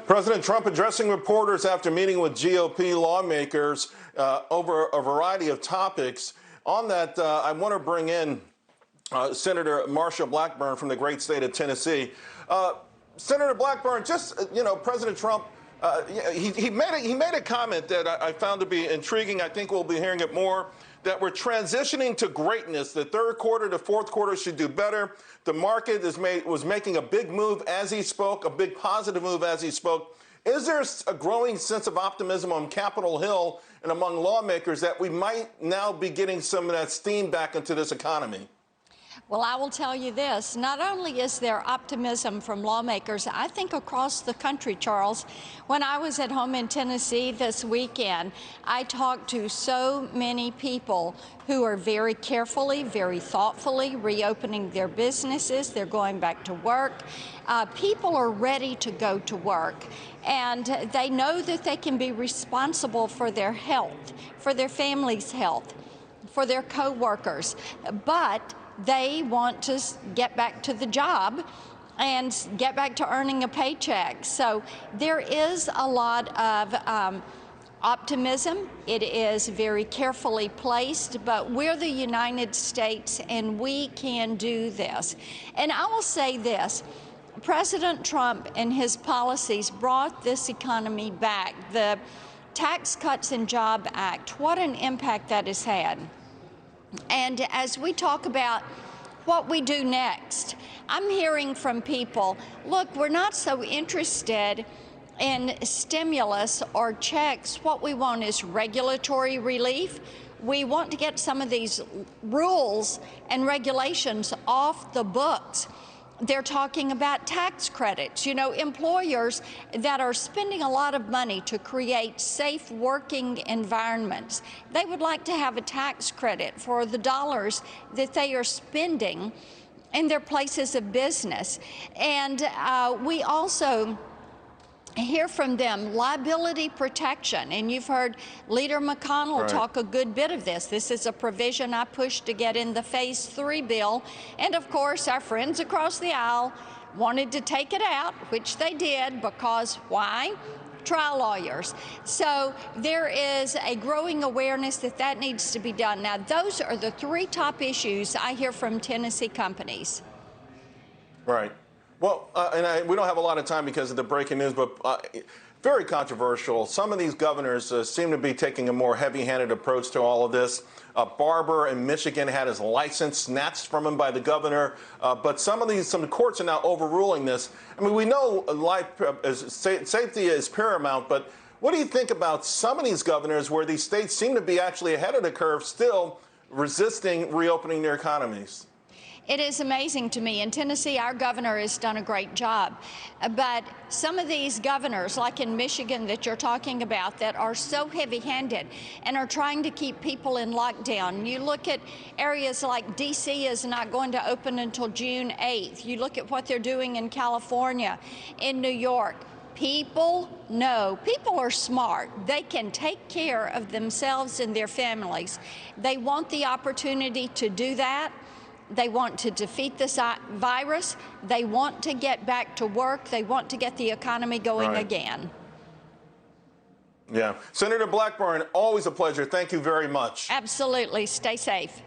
President Trump addressing reporters after meeting with GOP lawmakers over a variety of topics. On that, I want to bring in Senator Marsha Blackburn from the great state of Tennessee. Senator Blackburn, President Trump, he made a comment that I found to be intriguing. I think we'll be hearing it more, that we're transitioning to greatness. The third quarter to fourth quarter should do better. The market was making a big move as he spoke, a big positive move as he spoke. Is there a growing sense of optimism on Capitol Hill and among lawmakers that we might now be getting some of that steam back into this economy? Well, I will tell you this. Not only is there optimism from lawmakers, I think across the country, Charles. When I was at home in Tennessee this weekend, I talked to so many people who are very carefully, very thoughtfully reopening their businesses. They're going back to work. People are ready to go to work, and they know that they can be responsible for their health, for their family's health, for their co-workers. But they want to get back to the job and get back to earning a paycheck. So there is a lot of optimism. It is very carefully placed, but we're the United States and we can do this. And I will say this, President Trump and his policies brought this economy back. The Tax Cuts and Jobs Act, what an impact that has had. And as we talk about what we do next, I'm hearing from people, look, we're not so interested in stimulus or checks. What we want is regulatory relief. We want to get some of these rules and regulations off the books. They're talking about tax credits. You know, employers that are spending a lot of money to create safe working environments, they would like to have a tax credit for the dollars that they are spending in their places of business. And we also hear from them liability protection, and you've heard Leader McConnell talk a good bit of this. This is a provision I pushed to get in the Phase 3 bill, and of course our friends across the aisle wanted to take it out, which they did, because why? Trial lawyers. So there is a growing awareness that that needs to be done. Now those are the three top issues I hear from Tennessee companies. Right. Well, we don't have a lot of time because of the breaking news, but very controversial. Some of these governors seem to be taking a more heavy-handed approach to all of this. Barber in Michigan had his license snatched from him by the governor, but some courts are now overruling this. I mean, we know safety is paramount, but what do you think about some of these governors where these states seem to be actually ahead of the curve, still resisting reopening their economies? It is amazing to me. In Tennessee, our governor has done a great job. But some of these governors, like in Michigan that you're talking about, that are so heavy-handed and are trying to keep people in lockdown. You look at areas like D.C. is not going to open until June 8th. You look at what they're doing in California, in New York. People know, people are smart. They can take care of themselves and their families. They want the opportunity to do that. They want to defeat this virus. They want to get back to work. They want to get the economy going again. Yeah. Senator Blackburn, always a pleasure. Thank you very much. Absolutely. Stay safe.